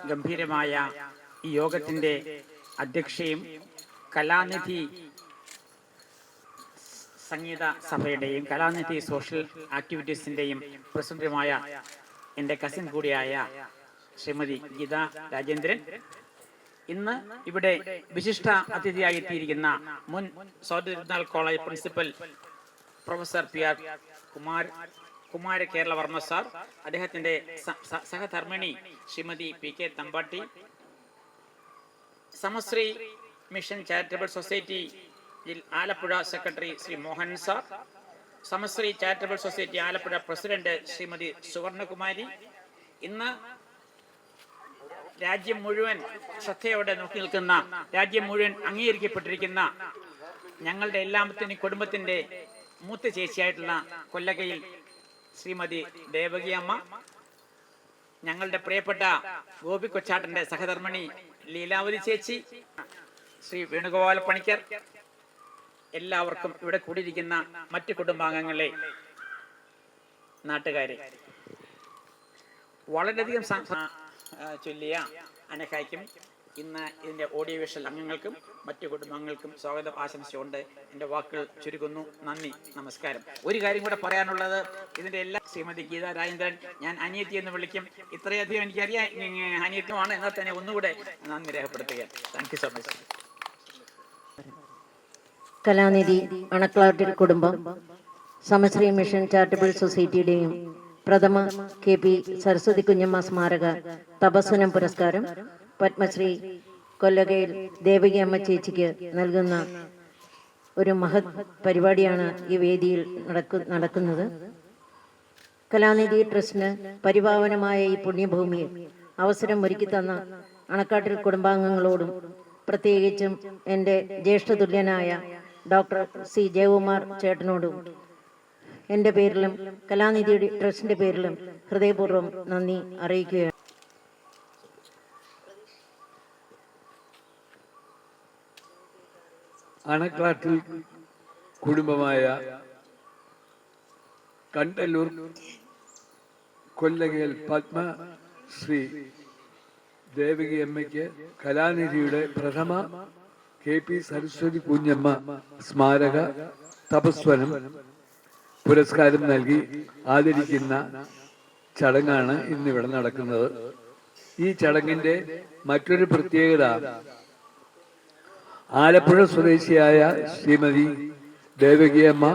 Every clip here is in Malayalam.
ഗംഭീരമായ ഈ യോഗത്തിൻ്റെ അധ്യക്ഷയും കലാനിധി സംഗീത സഭയുടെയും കലാനിധി സോഷ്യൽ ആക്ടിവിറ്റീസിൻ്റെയും പ്രസിഡന്റുമായ എൻ്റെ കസിൻ കൂടിയായ ശ്രീമതി ഗീത രാജേന്ദ്രൻ, ഇന്ന് ഇവിടെ വിശിഷ്ട അതിഥിയായി എത്തിയിരിക്കുന്ന മുൻ സൗദി college principal professor PR Kumara Keralavarma sir, അദ്ദേഹത്തിൻ്റെ സഹധർമ്മിണി Srimathi PK Thampatti, Samasree mission charitable society Alappuzha secretary Sri Mohan sir, Samasree charitable society Alappuzha president Srimathi Suvarnakumari, ഇന്ന് രാജ്യം മുഴുവൻ ശ്രദ്ധയോടെ നോക്കി നിൽക്കുന്ന, രാജ്യം മുഴുവൻ അംഗീകരിക്കപ്പെട്ടിരിക്കുന്ന ഞങ്ങളുടെ എല്ലാത്തിനും കുടുംബത്തിൻ്റെ മൂത്ത ചേച്ചിയായിട്ടുള്ള കൊല്ലകയിൽ ശ്രീമതി ദേവകി അമ്മ, ഞങ്ങളുടെ പ്രിയപ്പെട്ട ഗോപി കൊച്ചാട്ടൻ്റെ സഹധർമ്മിണി ലീലാവതി ചേച്ചി, ശ്രീ വേണുഗോപാല പണിക്കർ, എല്ലാവർക്കും ഇവിടെ കൂടിയിരിക്കുന്ന മറ്റു കുടുംബാംഗങ്ങളെ, നാട്ടുകാരെ, വളരെയധികം ചൊല്ലിയ അനഘയ്ക്കും ഇന്ന് ഇതിൻ്റെ ഓഡിയോ വിഷ്വൽ അംഗങ്ങൾക്കും മറ്റു കുടുംബാംഗങ്ങൾക്കും സ്വാഗതം ആശംസിച്ചുകൊണ്ട് എൻ്റെ വാക്കുകൾ ചുരുക്കുന്നു. നന്ദി, നമസ്കാരം. ഒരു കാര്യം കൂടെ പറയാനുള്ളത്, ഇതിൻ്റെ എല്ലാ ശ്രീമതി ഗീത രാജേന്ദ്രൻ ഞാൻ അനിയത്തി എന്ന് വിളിക്കും. ഇത്രയധികം എനിക്കറിയാം അനിയത്യമാണ്, എന്നാൽ തന്നെ ഒന്നുകൂടെ നന്ദി രേഖപ്പെടുത്തുകയാണ്. Thank you so much. Kalanidhi Anaklattil കുടുംബം, സമശ്രീ മിഷൻ ചാരിറ്റബിൾ സൊസൈറ്റിയുടെയും പ്രഥമ KP സരസ്വതി കുഞ്ഞമ്മ സ്മാരക തപസ്വനം പുരസ്കാരം പത്മശ്രീ കൊല്ലകയിൽ ദേവകി അമ്മ ചേച്ചിക്ക് നൽകുന്ന ഒരു മഹത് പരിപാടിയാണ് ഈ വേദിയിൽ നടക്കുന്നത്. കലാനിധി ട്രസ്റ്റിന് പരിപാവനമായ ഈ പുണ്യഭൂമിയിൽ അവസരം ഒരുക്കി തന്ന അണക്കാട്ടിൽ കുടുംബാംഗങ്ങളോടും പ്രത്യേകിച്ചും എൻ്റെ ജ്യേഷ്ഠതുല്യനായ ഡോക്ടർ C ജയകുമാർ ചേട്ടനോടും എൻ്റെ പേരിലും കലാനിധി ട്രസ്റ്റിൻ്റെ പേരിലും ഹൃദയപൂർവ്വം നന്ദി അറിയിക്കുകയാണ്. അണക്കാട്ടിൽ കുടുംബമായ കണ്ടല്ലൂർ കൊല്ലകയിൽ പത്മശ്രീ ദേവകി അമ്മയ്ക്ക് കലാനിധിയുടെ പ്രഥമ KP സരസ്വതി കുഞ്ഞമ്മ സ്മാരക തപസ്വനം പുരസ്കാരം നൽകി ആദരിക്കുന്ന ചടങ്ങാണ് ഇന്നിവിടെ നടക്കുന്നത്. ഈ ചടങ്ങിന്റെ മറ്റൊരു പ്രത്യേകത, ആലപ്പുഴ സ്വദേശിയായ ശ്രീമതി ദേവകിയമ്മ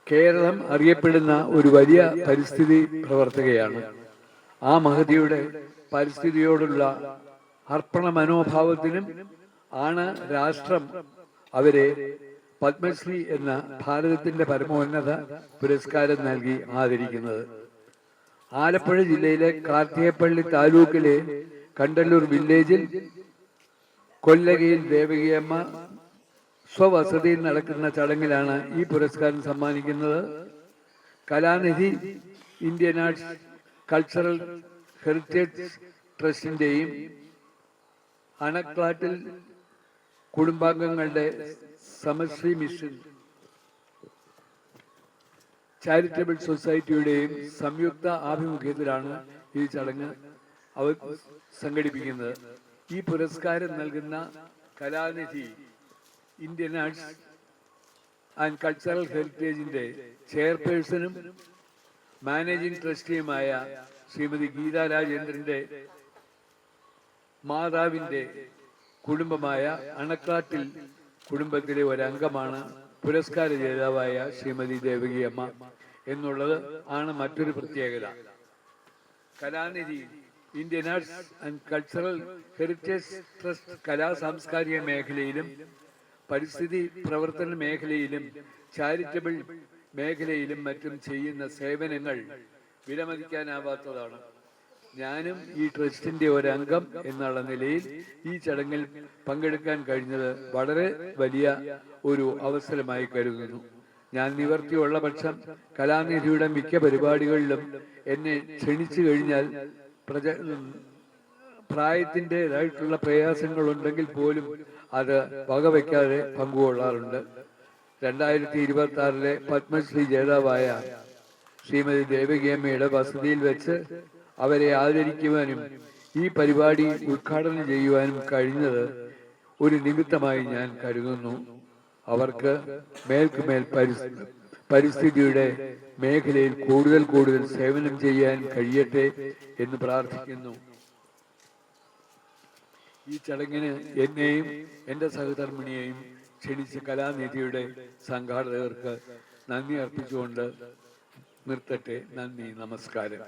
കേരളം അറിയപ്പെടുന്ന ഒരു വലിയ പരിസ്ഥിതി പ്രവർത്തകയാണ്. ആ മഹതിയുടെ പരിസ്ഥിതിയോടുള്ള അർപ്പണ മനോഭാവത്തിനും ആണ് രാഷ്ട്രം അവരെ പത്മശ്രീ എന്ന ഭാരതത്തിന്റെ പരമോന്നത പുരസ്കാരം നൽകി ആദരിക്കുന്നത്. ആലപ്പുഴ ജില്ലയിലെ കാർത്തികപ്പള്ളി താലൂക്കിലെ കണ്ടല്ലൂർ വില്ലേജിൽ കൊല്ലകയിൽ ദേവകിയമ്മ സ്വവസതിയിൽ നടക്കുന്ന ചടങ്ങിലാണ് ഈ പുരസ്കാരം സമ്മാനിക്കുന്നത്. Kalanidhi Indian arts cultural heritage ട്രസ്റ്റിന്റെയും അണക്ലാട്ടിൽ കുടുംബാംഗങ്ങളുടെ സമശ്രീ മിഷൻ ചാരിറ്റബിൾ സൊസൈറ്റിയുടെയും സംയുക്ത ആഭിമുഖ്യത്തിലാണ് ഈ ചടങ്ങ് അവർ സംഘടിപ്പിക്കുന്നത്. ഈ പുരസ്കാരം നൽകുന്ന Kalanidhi Indian arts and cultural ഹെറിറ്റേജിന്റെ ചെയർപേഴ്സണും മാനേജിംഗ് ട്രസ്റ്റിയുമായ ശ്രീമതി ഗീത രാജേന്ദ്രന്റെ മാതാവിന്റെ കുടുംബമായ അണക്കാട്ടിൽ കുടുംബത്തിലെ ഒരംഗമാണ് പുരസ്കാര ജേതാവായ ശ്രീമതി ദേവകിയമ്മ എന്നുള്ളത് ആണ് മറ്റൊരു പ്രത്യേകത. Kalanidhi Indian arts and cultural heritage trust കലാ സാംസ്കാരിക മേഖലയിലും പരിസ്ഥിതി പ്രവർത്തന മേഖലയിലും ചാരിറ്റബിൾ മേഖലയിലും മറ്റും ചെയ്യുന്ന സേവനങ്ങൾ വിലമതിക്കാനാവാത്തതാണ്. ഞാനും ഈ ട്രസ്റ്റിന്റെ ഒരംഗം എന്നുള്ള നിലയിൽ ഈ ചടങ്ങിൽ പങ്കെടുക്കാൻ കഴിഞ്ഞത് വളരെ വലിയ ഒരു അവസരമായി കരുതുന്നു. ഞാൻ നിവർത്തിയുള്ള പക്ഷം കലാനിധിയുടെ മിക്ക പരിപാടികളിലും എന്നെ ക്ഷണിച്ചു കഴിഞ്ഞാൽ പ്രായത്തിൻ്റെതായിട്ടുള്ള പ്രയാസങ്ങളുണ്ടെങ്കിൽ പോലും അത് വകവയ്ക്കാതെ പങ്കുകൊള്ളാറുണ്ട്. 2026 പത്മശ്രീ ജേതാവായ ശ്രീമതി ദേവകിയമ്മയുടെ വസതിയിൽ വെച്ച് അവരെ ആദരിക്കുവാനും ഈ പരിപാടി ഉദ്ഘാടനം ചെയ്യുവാനും കഴിഞ്ഞത് ഒരു നിമിത്തമായി ഞാൻ കരുതുന്നു. അവർക്ക് മേൽക്കുമേൽ പരിസ്ഥിതിയുടെ മേഖലയിൽ കൂടുതൽ സേവനം ചെയ്യാൻ കഴിയട്ടെ എന്ന് പ്രാർത്ഥിക്കുന്നു. ഈ ചടങ്ങിന് എന്നെയും എൻ്റെ സഹധർമ്മിണിയെയും ക്ഷണിച്ച കലാനിധിയുടെ സംഘാടകർക്ക് നന്ദി അർപ്പിച്ചുകൊണ്ട് നിർത്തട്ടെ. നന്ദി, നമസ്കാരം.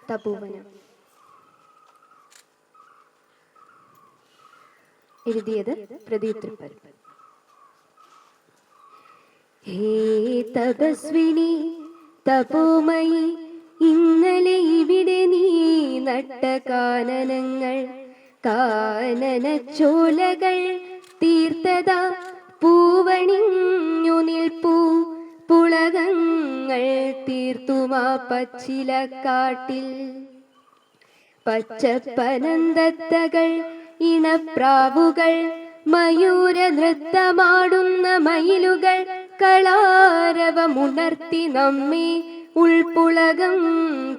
തപോവനം. എഴുതിയത് പ്രദീപ് തൃപ്പൻ. ഹേ തപസ്വിനി തപോമയി, ഇന്നലെ ഇവിടെ നീ നട്ട കാനനങ്ങൾ, കാനനച്ചോലകൾ തീർത്തതാ പൂവണിഞ്ഞു നിൽപ്പൂ പുളകങ്ങൾ തീർത്തുമാ പച്ചിലക്കാട്ടിൽ. പച്ചപ്പനന്തത്തകൾ ഇണപ്രാവുകൾ മയൂര നൃത്തമാടുന്ന മയിലുകൾ കളാരവമുണർത്തി നമ്മെ ഉൾപ്പുളകം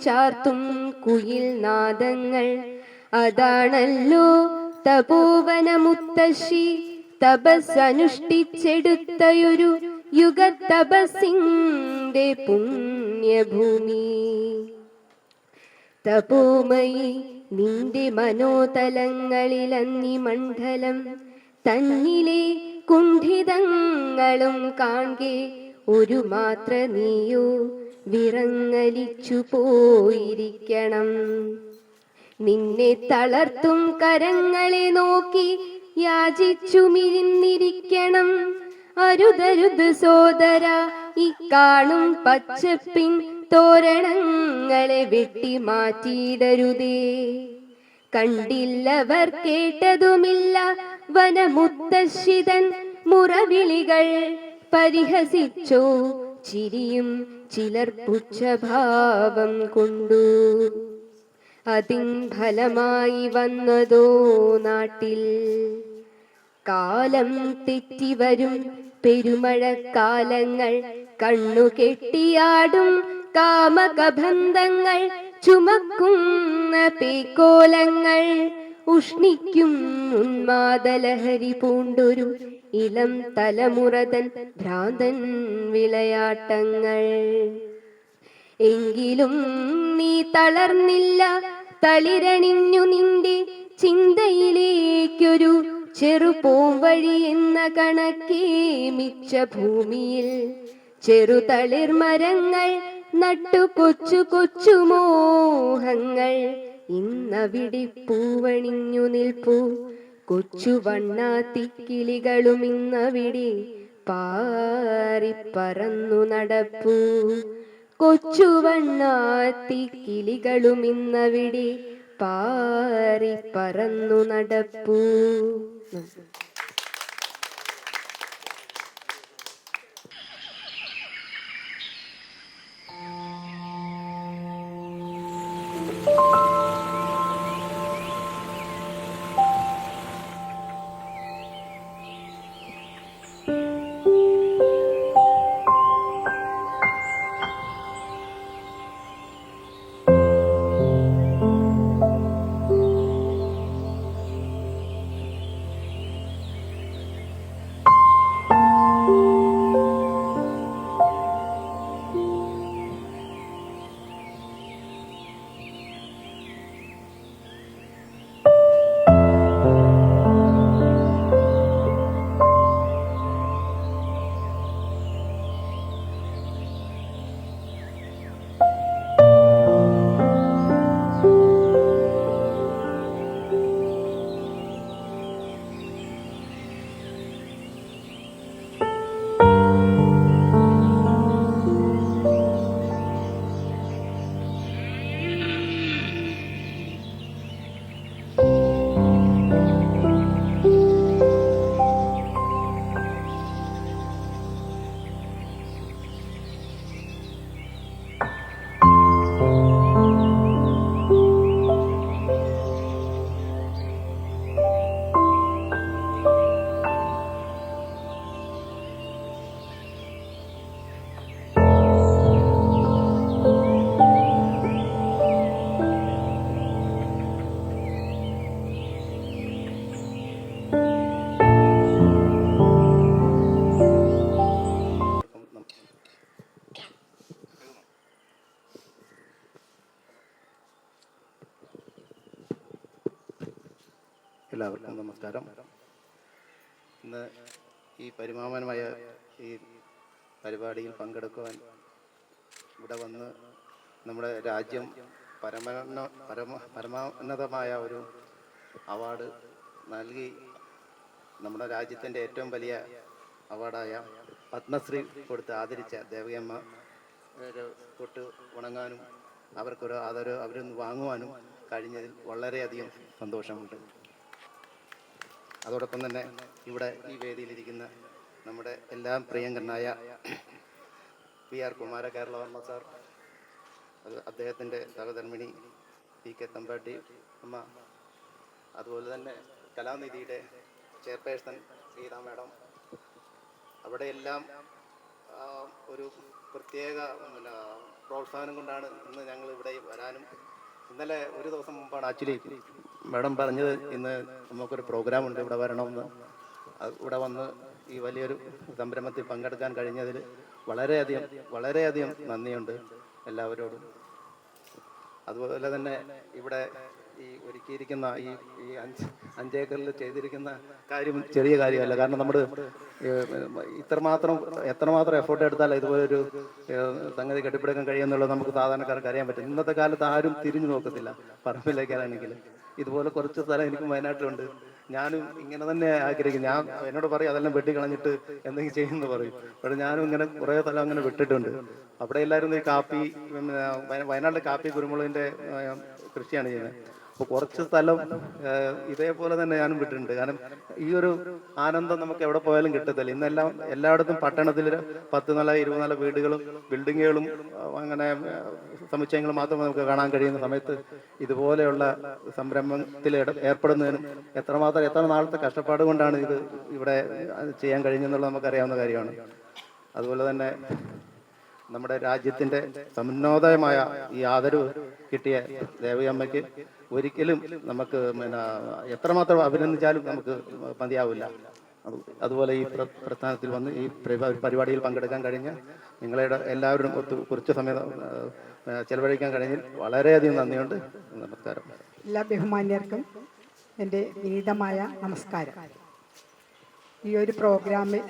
ചാർത്തും കുയിൽ നാദങ്ങൾ. അതാണല്ലോ തപോവന മുത്തശ്ശി തപസ്സനുഷ്ഠിച്ചെടുത്തയൊരു യുഗതപസ്സിന്റെ പുണ്യഭൂമി. തപോമയി നിന്റെ മനോതലങ്ങളിലന്നി മണ്ഡലം തന്നിലെ കുണ്ഠിതങ്ങളും കാൺകെ ഒരു മാത്ര നീയോ വിറങ്ങലിച്ചു പോയിരിക്കണം. നിന്നെ തളർത്തും കരങ്ങളെ നോക്കി യാചിച്ചു മിഴിന്നിരിക്കണം. അരുതരുത് സോദര, ഇക്കാണും പച്ചപ്പിൻ തോരണങ്ങളെ വെട്ടി മാറ്റിയിടരുതേ. കണ്ടില്ലവർ കേട്ടതുമില്ല വനമുത്തശ്ശിതൻ മുറവിളികൾ. പരിഹസിച്ചോ ചിരിയും ചിലർ പുച്ഛഭാവം കൊണ്ടു. അതിൻ ഫലമായി വന്നതോ നാട്ടിൽ കാലം തെറ്റിവരും പെരുമഴക്കാലങ്ങൾ. കണ്ണുകെട്ടിയാടും കാമകബന്ധങ്ങൾ, ചുമക്കുന്ന പേക്കോലങ്ങൾ. ഉഷ്ണിക്കും ഉന്മാദലഹരി പൂണ്ടൊരു ഇളം തലമുറതൻ ഭ്രാന്തൻ വിളയാട്ടങ്ങൾ. എങ്കിലും നീ തളർന്നില്ല, തളിരണിഞ്ഞു നിന്റെ ചിന്തയിലേക്കൊരു ചെറുപോംവഴി എന്ന കണക്കേ മിച്ച ഭൂമിയിൽ ചെറുതളിർ മരങ്ങൾ നട്ടു കൊച്ചു കൊച്ചു മോഹങ്ങൾ. ഇന്നവിടെ പൂവണിഞ്ഞു നിൽപ്പൂ കൊച്ചു വണ്ണാത്തിക്കിളികളും ഇന്നവിടെ പാറിപ്പറന്നു നടപ്പൂ. കൊച്ചു വണ്ണാത്തിക്കിളികളും ഇന്നവിടെ പാറിപ്പറന്നു നടപ്പൂ. എല്ലാവർക്കും നമസ്കാരം. ഇന്ന് ഈ പരിമാമനമായ ഈ പരിപാടിയിൽ പങ്കെടുക്കുവാൻ ഇവിടെ വന്ന് നമ്മുടെ രാജ്യം പരമോന്നതമായ ഒരു അവാർഡ് നൽകി നമ്മുടെ രാജ്യത്തിൻ്റെ ഏറ്റവും വലിയ അവാർഡായ പത്മശ്രീ കൊടുത്ത് ആദരിച്ച ദേവകിയമ്മ തൊട്ട് ഉണങ്ങാനും അവർക്കൊരു അവരൊന്ന് വാങ്ങുവാനും കഴിഞ്ഞതിൽ വളരെയധികം സന്തോഷമുണ്ട്. അതോടൊപ്പം തന്നെ ഇവിടെ ഈ വേദിയിലിരിക്കുന്ന നമ്മുടെ എല്ലാം പ്രിയങ്കരനായ PR കുമാരകേരളവർമ്മ സാർ, അദ്ദേഹത്തിൻ്റെ സഹധർമ്മിണി PK തമ്പാട്ടി അമ്മ, അതുപോലെ തന്നെ കലാനിധിയുടെ ചെയർപേഴ്സൺ ഗീതാ മാഡം, അവിടെയെല്ലാം ഒരു പ്രത്യേക പ്രോത്സാഹനം കൊണ്ടാണ് ഇന്ന് ഞങ്ങൾ ഇവിടെ വരാനും. ഇന്നലെ ഒരു ദിവസം മുമ്പാണ് ആക്ച്വലി മാഡം പറഞ്ഞത് ഇന്ന് നമുക്കൊരു പ്രോഗ്രാം ഉണ്ട്, ഇവിടെ വരണമെന്ന്. ഇവിടെ വന്ന് ഈ വലിയൊരു സംരംഭത്തിൽ പങ്കെടുക്കാൻ കഴിഞ്ഞതിൽ വളരെയധികം നന്ദിയുണ്ട് എല്ലാവരോടും. അതുപോലെ തന്നെ ഇവിടെ ഈ ഒരുക്കിയിരിക്കുന്ന ഈ 5 ഏക്കറിൽ ചെയ്തിരിക്കുന്ന കാര്യം ചെറിയ കാര്യമല്ല. കാരണം നമ്മൾ എത്രമാത്രം എഫേർട്ട് എടുത്താൽ ഇതുപോലൊരു സംഗതി കെട്ടിപ്പിടിക്കാൻ കഴിയുമെന്നുള്ളത് നമുക്ക് സാധാരണക്കാർക്ക് അറിയാൻ പറ്റും. ഇന്നത്തെ കാലത്ത് ആരും തിരിഞ്ഞു നോക്കത്തില്ല. പറമ്പിലേക്കാണെങ്കിൽ ഇതുപോലെ കുറച്ച് സ്ഥലം എനിക്കും വയനാട്ടിലുണ്ട്. ഞാനും ഇങ്ങനെ തന്നെ ആഗ്രഹിക്കും. ഞാൻ എന്നോട് പറയും അതെല്ലാം വെട്ടിക്കളഞ്ഞിട്ട് എന്തെങ്കിലും ചെയ്യുമെന്ന് പറയും. പക്ഷേ ഞാനും ഇങ്ങനെ കുറേ സ്ഥലം അങ്ങനെ വിട്ടിട്ടുണ്ട്. അവിടെ എല്ലാവരും ഈ കാപ്പി, വയനാട്ടിലെ കാപ്പി കുരുമുളകിൻ്റെ കൃഷിയാണ് ചെയ്യുന്നത്. അപ്പോൾ കുറച്ച് സ്ഥലം ഇതേപോലെ തന്നെ ഞാനും വിട്ടിട്ടുണ്ട്. കാരണം ഈ ഒരു ആനന്ദം നമുക്ക് എവിടെ പോയാലും കിട്ടത്തില്ല. ഇന്നെല്ലാം എല്ലായിടത്തും പട്ടണത്തിൽ 10 നില 20 നില വീടുകളും ബിൽഡിങ്ങുകളും അങ്ങനെ സമുച്ചയങ്ങളും മാത്രം നമുക്ക് കാണാൻ കഴിയുന്ന സമയത്ത് ഇതുപോലെയുള്ള സംരംഭത്തിൽ ഏർപ്പെടുന്നതിനും എത്ര നാളത്തെ കഷ്ടപ്പാട് കൊണ്ടാണ് ഇത് ഇവിടെ ചെയ്യാൻ കഴിഞ്ഞെന്നുള്ളത് നമുക്കറിയാവുന്ന കാര്യമാണ്. അതുപോലെ തന്നെ നമ്മുടെ രാജ്യത്തിൻ്റെ സമുന്നതമായ ഈ ആദരവ് കിട്ടിയ ദേവകിയമ്മയ്ക്ക് ഒരിക്കലും നമുക്ക് എത്രമാത്രം അഭിനന്ദിച്ചാലും നമുക്ക് മതിയാവില്ല. അതുപോലെ ഈ പ്രസ്ഥാനത്തിൽ വന്ന് ഈ പരിപാടിയിൽ പങ്കെടുക്കാൻ കഴിഞ്ഞ നിങ്ങളുടെ എല്ലാവരും കുറച്ച് സമയം ചെലവഴിക്കാൻ കഴിഞ്ഞതിൽ വളരെയധികം നന്ദിയുണ്ട്. നമസ്കാരം. എല്ലാ ബഹുമാന്യർക്കും എൻ്റെ വിനീതമായ നമസ്കാരം. ഈ ഒരു പ്രോഗ്രാമിൽ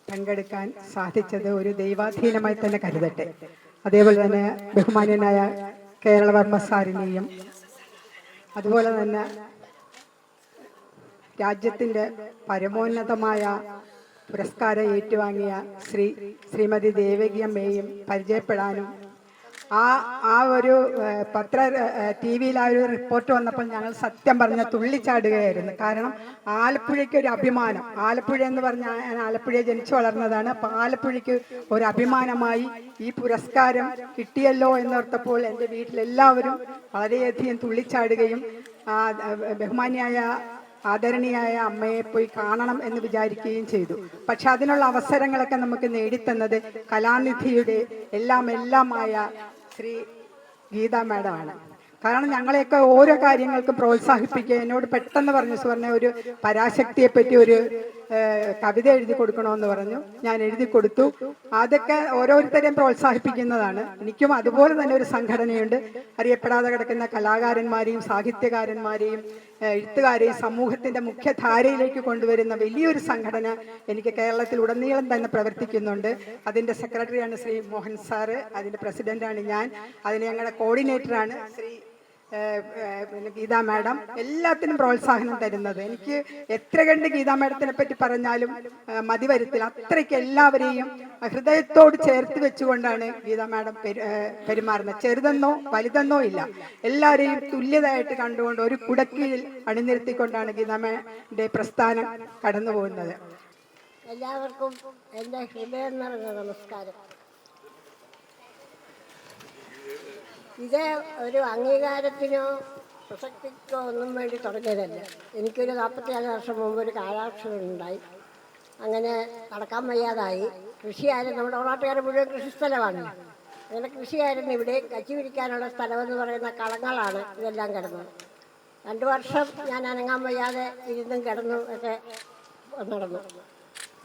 പങ്കെടുക്കാൻ സാധിച്ചത് ഒരു ദൈവാധീനമായി തന്നെ കരുതട്ടെ. അതേപോലെ തന്നെ ബഹുമാന്യനായ കേരളവർമ്മ സാറിനെയും അതുപോലെ തന്നെ രാജ്യത്തിൻ്റെ പരമോന്നതമായ പുരസ്കാരം ഏറ്റുവാങ്ങിയ ശ്രീമതി ദേവകിയമ്മയെയും പരിചയപ്പെടാനും ആ ഒരു TV ആ ഒരു റിപ്പോർട്ട് വന്നപ്പോൾ ഞങ്ങൾ സത്യം പറഞ്ഞ തുള്ളിച്ചാടുകയായിരുന്നു. കാരണം ആലപ്പുഴയ്ക്ക് ഒരു അഭിമാനം, ആലപ്പുഴ എന്ന് പറഞ്ഞാൽ ഞാൻ ആലപ്പുഴയെ ജനിച്ചു വളർന്നതാണ്. അപ്പോൾ ആലപ്പുഴയ്ക്ക് ഒരു അഭിമാനമായി ഈ പുരസ്കാരം കിട്ടിയല്ലോ എന്നോർത്തപ്പോൾ എൻ്റെ വീട്ടിലെല്ലാവരും വളരെയധികം തുള്ളിച്ചാടുകയും ബഹുമാന്യായ ആദരണീയായ അമ്മയെ പോയി കാണണം എന്ന് വിചാരിക്കുകയും ചെയ്തു. പക്ഷെ അതിനുള്ള അവസരങ്ങളൊക്കെ നമുക്ക് നേടിത്തന്നത് കലാനിധിയുടെ എല്ലാമായ ശ്രീ ഗീതാ മാഡമാണ്. കാരണം ഞങ്ങളെയൊക്കെ ഓരോ കാര്യങ്ങൾക്കും പ്രോത്സാഹിപ്പിക്കുക. എന്നോട് പെട്ടെന്ന് പറഞ്ഞു, സുവർണ്ണ ഒരു പരാശക്തിയെ പറ്റി ഒരു കവിത എഴുതി കൊടുക്കണമെന്ന് പറഞ്ഞു. ഞാൻ എഴുതി കൊടുത്തു. അതൊക്കെ ഓരോരുത്തരെയും പ്രോത്സാഹിപ്പിക്കുന്നതാണ്. എനിക്കും അതുപോലെ തന്നെ ഒരു സംഘടനയുണ്ട്. അറിയപ്പെടാതെ കിടക്കുന്ന കലാകാരന്മാരെയും സാഹിത്യകാരന്മാരെയും എഴുത്തുകാരെയും സമൂഹത്തിന്റെ മുഖ്യധാരയിലേക്ക് കൊണ്ടുവരുന്ന വലിയൊരു സംഘടന എനിക്ക് കേരളത്തിൽ ഉടനീളം തന്നെ പ്രവർത്തിക്കുന്നുണ്ട്. അതിന്റെ സെക്രട്ടറിയാണ് ശ്രീ മോഹൻ സാറ്, അതിന്റെ പ്രസിഡന്റാണ് ഞാൻ, അതിന് ഞങ്ങളുടെ കോർഡിനേറ്ററാണ് ശ്രീ ഗീതാ മാഡം. എല്ലാത്തിനും പ്രോത്സാഹനം തരുന്നത്. എനിക്ക് എത്ര കണ്ട് ഗീതാ മാഡത്തിനെ പറ്റി പറഞ്ഞാലും മതി വരത്തില്ല. അത്രയ്ക്ക് എല്ലാവരെയും ഹൃദയത്തോട് ചേർത്ത് വെച്ചുകൊണ്ടാണ് ഗീതാ മാഡം പെരുമാറുന്നത്. ചെറുതെന്നോ വലുതെന്നോ ഇല്ല, എല്ലാവരെയും തുല്യതായിട്ട് കണ്ടുകൊണ്ട് ഒരു കുടക്കീഴിൽ അണിനിരത്തിക്കൊണ്ടാണ് ഗീതാ മാഡത്തിന്റെ പ്രസ്ഥാനം കടന്നു പോകുന്നത്. എല്ലാവർക്കും എൻ്റെ ഹൃദയം നിറഞ്ഞ നമസ്കാരം. ഇത് ഒരു അംഗീകാരത്തിനോ പ്രസക്തിക്കോ ഒന്നും വേണ്ടി തുടങ്ങിയതല്ല. എനിക്കൊരു 46 വർഷം മുമ്പ് ഒരു കാലാക്ഷരം ഉണ്ടായി. അങ്ങനെ നടക്കാൻ വയ്യാതായി. കൃഷിയായിരുന്നു, നമ്മുടെ ഓണാട്ടുകാരെ മുഴുവൻ കൃഷിസ്ഥലമാണ്. അങ്ങനെ കൃഷിയായിരുന്നു. ഇവിടെ കച്ചി പിടിക്കാനുള്ള സ്ഥലമെന്ന് പറയുന്ന കളങ്ങളാണ് ഇതെല്ലാം കിടന്നത്. 2 വർഷം ഞാൻ അനങ്ങാൻ വയ്യാതെ ഇരുന്നും കിടന്നും ഒക്കെ നടന്നു.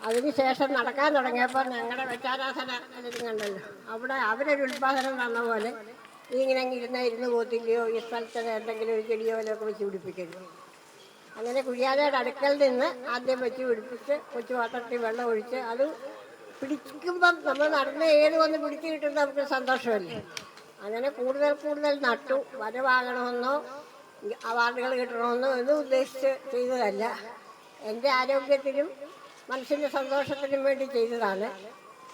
അതിനുശേഷം നടക്കാൻ തുടങ്ങിയപ്പോൾ ഞങ്ങളുടെ വെച്ചാരാസന കണ്ടല്ലോ, അവിടെ അവരൊരു ഉത്പാദനം തന്ന പോലെ ഇങ്ങനെ ഇരുന്ന് പോത്തില്ലയോ ഈ സ്ഥലത്ത് എന്തെങ്കിലും ഒരു ചെടിയോ ഒക്കെ വെച്ച് പിടിപ്പിക്കരുത്. അങ്ങനെ കുഴിയാലയുടെ അടുക്കൽ നിന്ന് ആദ്യം വെച്ച് പിടിപ്പിച്ച് കൊച്ചു പാത്രത്തിൽ വെള്ളം ഒഴിച്ച് അത് പിടിക്കുമ്പം നമ്മൾ നടന്ന് ഏത് വന്ന് പിടിച്ച് കിട്ടുന്നത് നമുക്ക് സന്തോഷമല്ലേ. അങ്ങനെ കൂടുതൽ നട്ടു. വരവാകണമെന്നോ അവാർഡുകൾ കിട്ടണമെന്നോ ഒന്നും ഉദ്ദേശിച്ച് ചെയ്തതല്ല. എൻ്റെ ആരോഗ്യത്തിനും മനസ്സിൻ്റെ സന്തോഷത്തിനും വേണ്ടി ചെയ്തതാണ്.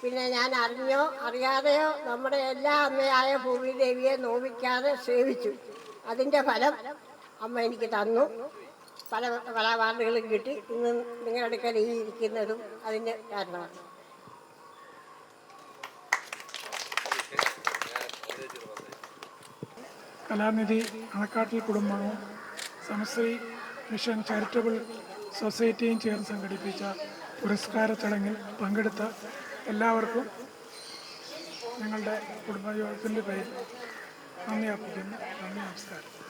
പിന്നെ ഞാൻ അറിഞ്ഞോ അറിയാതെയോ നമ്മുടെ എല്ലാ അമ്മയായ ഭൂമിദേവിയെ നോവിക്കാതെ സേവിച്ചു. അതിൻ്റെ ഫലം അമ്മ എനിക്ക് തന്നു. പല പല അവാർഡുകളും കിട്ടി. ഇന്ന് നിങ്ങളുടെ അടുക്കൽ ഈ ഇരിക്കുന്നതും അതിൻ്റെ കാരണമാണ്. കലാനിധി അണക്കാട്ടിൽ കുടുംബവും സമശ്രീ മിഷൻ ചാരിറ്റബിൾ സൊസൈറ്റിയും ചേർന്ന് സംഘടിപ്പിച്ച പുരസ്കാര ചടങ്ങിൽ പങ്കെടുത്ത എല്ലാവർക്കും ഞങ്ങളുടെ കുടുംബയോഗത്തിൻ്റെ പേരിൽ നന്ദി അർപ്പിക്കുന്നു. നന്ദി, നമസ്കാരം.